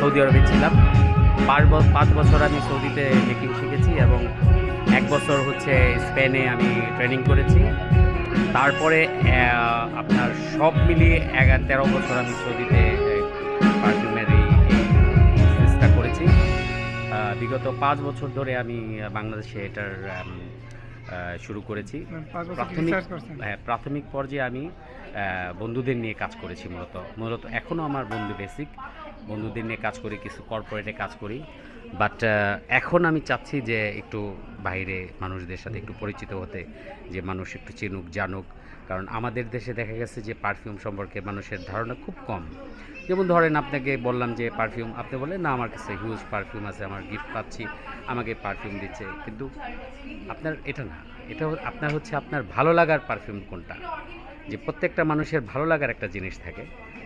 Saudi আরবে ছিলাম। 5 বছর আমি সৌদিতে মেকিং শিখেছি এবং 1 বছর হচ্ছে স্পেনে আমি ট্রেনিং করেছি। তারপরে আপনার সব মিলিয়ে 13 বছর আমি সৌদিতে পারফিউমের এই বিজনেসটা করেছি। বিগত 5 বছর ধরে আমি বাংলাদেশে এটার শুরু করেছি। প্রাথমিক পর্যায়ে আমি বন্ধুদের নিয়ে কাজ করেছি মূলত এখনও আমার বন্ধুদের নিয়ে কাজ করি, কিছু কর্পোরেটে কাজ করি। বাট এখন আমি চাচ্ছি যে একটু বাইরে মানুষদের সাথে একটু পরিচিত হতে, যে মানুষ একটু চিনুক জানুক। কারণ আমাদের দেশে দেখা গেছে যে পারফিউম সম্পর্কে মানুষের ধারণা খুব কম। যেমন ধরেন আপনাকে বললাম যে পারফিউম, আপনি বললেন না আমার কাছে হিউজ পারফিউম আছে, আমার গিফট পাচ্ছি, আমাকে পারফিউম দিচ্ছে, কিন্তু আপনার এটা না, এটা আপনার হচ্ছে আপনার ভালো লাগার পারফিউম কোনটা। যে প্রত্যেকটা মানুষের ভালো লাগার একটা জিনিস থাকে,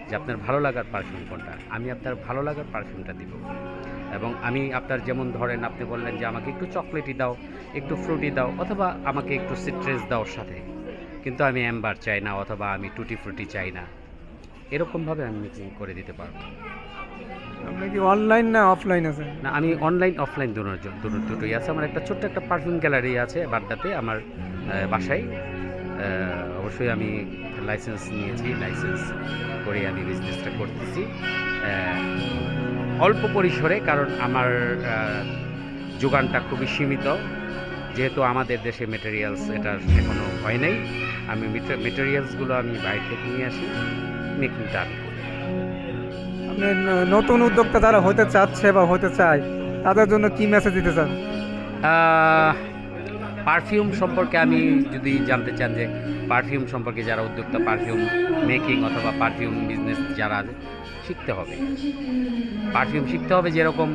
যে আপনার ভালো লাগার পারফিউম কোনটা। আমি আপনার ভালো লাগার পারফিউমটা দিব। এবং আমি আপনার, যেমন ধরেন আপনি বললেন যে আমাকে একটু চকলেটি দাও, একটু ফ্রুটি দাও, অথবা আমাকে একটু সিট্রাস দাও সাথে, কিন্তু আমি অ্যাম্বার চাই না, অথবা আমি টুটি ফ্রুটি চাই না। এরকমভাবে আমি মিক্সিং করে দিতে পারবো। আপনি কি অনলাইন না অফলাইন আছে? না, আমি অনলাইন অফলাইন দুটোই আছে। আমার একটা ছোট্ট একটা পারফিউম গ্যালারি আছে বাড্ডাতে, আমার বাসায়। অবশ্যই আমি লাইসেন্স নিয়েছি, লাইসেন্স করে আমি বিজনেসটা করতেছি অল্প পরিসরে, কারণ আমার যোগানটা খুবই সীমিত। যেহেতু আমাদের দেশে মেটেরিয়ালস এটা এখনও হয় নাই, আমি মেটেরিয়ালসগুলো আমি বাইরে থেকে নিয়ে আসি, মেকিংটা আমি করি। আপনি নতুন উদ্যোক্তা যারা হতে চাচ্ছে বা হতে চায় তাদের জন্য কি মেসেজ দিতে চান? পারফিউম সম্পর্কে আমি যদি জানতে চান, যে পারফিউম সম্পর্কে যারা উদ্যোক্তা, পারফিউম মেকিং অথবা পারফিউম বিজনেস যারা আছে, শিখতে হবে, পারফিউম শিখতে হবে। যেরকম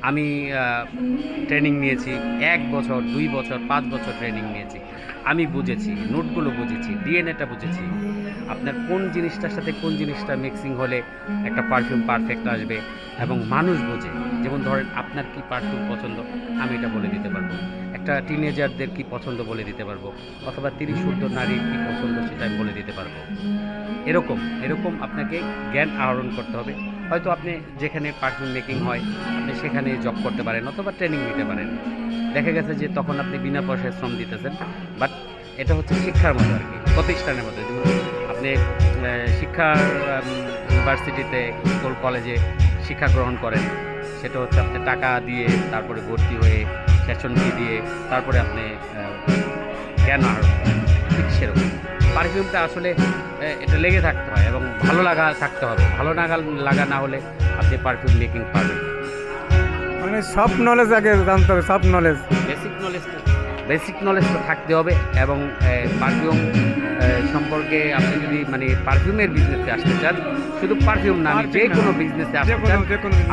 আমি ট্রেনিং নিয়েছি 1 বছর, 2 বছর, 5 বছর ট্রেনিং নিয়েছি, আমি বুঝেছি, নোটগুলো বুঝেছি, ডিএনএটা বুঝেছি, আপনার কোন জিনিসটার সাথে কোন জিনিসটা মিক্সিং হলে একটা পারফিউম পারফেক্ট আসবে। এবং মানুষ বোঝে, যেমন ধরেন আপনার কি পারফিউম পছন্দ আমি এটা বলে দিতে পারবো, একটা টিনেজারদের কি পছন্দ বলে দিতে পারবো, অথবা 30 ঊর্ধ্ব নারীর কি পছন্দ সেটা আমি বলে দিতে পারবো। এরকম আপনাকে জ্ঞান আহরণ করতে হবে। হয়তো আপনি যেখানে পারফিউম মেকিং হয় আপনি সেখানে জব করতে পারেন, অথবা ট্রেনিং নিতে পারেন। দেখা গেছে যে তখন আপনি বিনা পয়সায় শ্রম দিতেছেন, বাট এটা হচ্ছে শিক্ষার মতো আর কি, প্রতিষ্ঠানের মতো। যেমন আপনি শিক্ষার ইউনিভার্সিটিতে, স্কুল কলেজে শিক্ষা গ্রহণ করেন, সেটা হচ্ছে আপনি টাকা দিয়ে, তারপরে ভর্তি হয়ে সেশন ফি দিয়ে, তারপরে আপনি জ্ঞান আহরণ করেন। ঠিক সেরকম পারফিউমটা আসলে এটা লেগে থাকতে হয় এবং ভালো লাগা থাকতে হবে। ভালো লাগা না হলে আপনি পারফিউম মেকিং পারবেন। মানে সব নলেজ আগে জানতে হবে, সব নলেজ, বেসিক নলেজটা থাকতে হবে। এবং পারফিউম সম্পর্কে আপনি যদি মানে পারফিউমের বিজনেসে আসতে চান, শুধু পারফিউম না, যে কোনো বিজনেসে আসতে চান,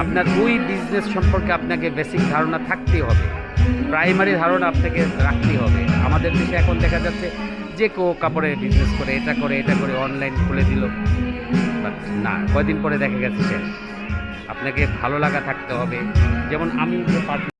আপনার ওই বিজনেস সম্পর্কে আপনাকে বেসিক ধারণা থাকতেই হবে, প্রাইমারি ধারণা আপনাকে রাখতেই হবে। আমাদের দেশে এখন দেখা যাচ্ছে যে কেউ কাপড়ের বিজনেস করে, এটা করে অনলাইন খুলে দিল, বাট না, কয়দিন পরে দেখা গেছে শেষ। আপনাকে ভালো লাগা থাকতে হবে। যেমন আমি যে